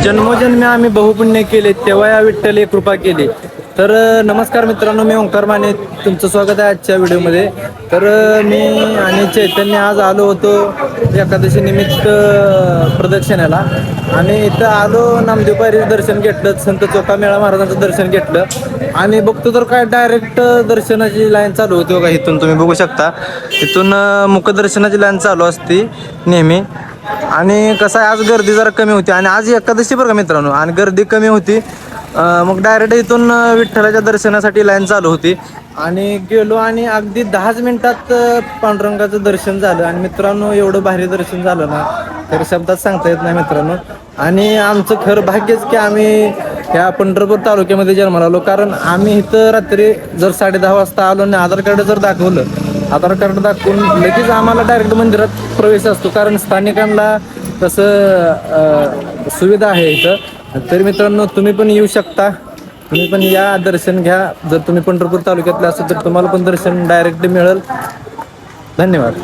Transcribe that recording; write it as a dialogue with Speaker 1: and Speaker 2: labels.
Speaker 1: जन्मोजन्मी आम्ही बहुपुण्य केले तेव्हा या विठ्ठल कृपा केली. तर नमस्कार मित्रांनो, मी ओंकार माने, तुमचं स्वागत आहे आजच्या व्हिडिओमध्ये. तर मी आणि चैतन्य आज आलो होतो एकादशी निमित्त प्रदक्षिणाला. आणि इथं आलो, नामदेव दर्शन घेतलं, संत चोखामेळा महाराजांचं दर्शन घेतलं. आणि बघतो तर काय डायरेक्ट दर्शनाची लाईन चालू होती बघा. इथून तुम्ही बघू शकता, इथून मुखदर्शनाची लाईन चालू असते नेहमी. आणि कसं आहे, आज गर्दी जरा कमी होती आणि आज एकादशी बरं का मित्रांनो, आणि गर्दी कमी होती. मग डायरेक्ट इथून विठ्ठलाच्या दर्शनासाठी लाईन चालू होती. आणि गेलो आणि अगदी 10च मिनिटात पांडुरंगाचं दर्शन झालं. आणि मित्रांनो, एवढं भारी दर्शन झालं ना, तर शब्दात सांगता येत नाही मित्रांनो. आणि आमचं खरं भाग्यच की आम्ही ह्या पंढरपूर तालुक्यामध्ये जन्माला आलो. कारण आम्ही इथं रात्री जर 10:30 वाजता आलो आणि आधार कार्ड जर दाखवलं, आधार कार्ड दाखवून लगेच आम्हाला डायरेक्ट मंदिरात प्रवेश असतो. कारण स्थानिकांना तसं सुविधा आहे इथं. तरी मित्रांनो, तुम्ही पण येऊ शकता, तुम्ही पण या, दर्शन घ्या. जर तुम्ही पंढरपूर तालुक्यातले असाल तर तुम्हाला पण दर्शन डायरेक्ट मिळेल. धन्यवाद.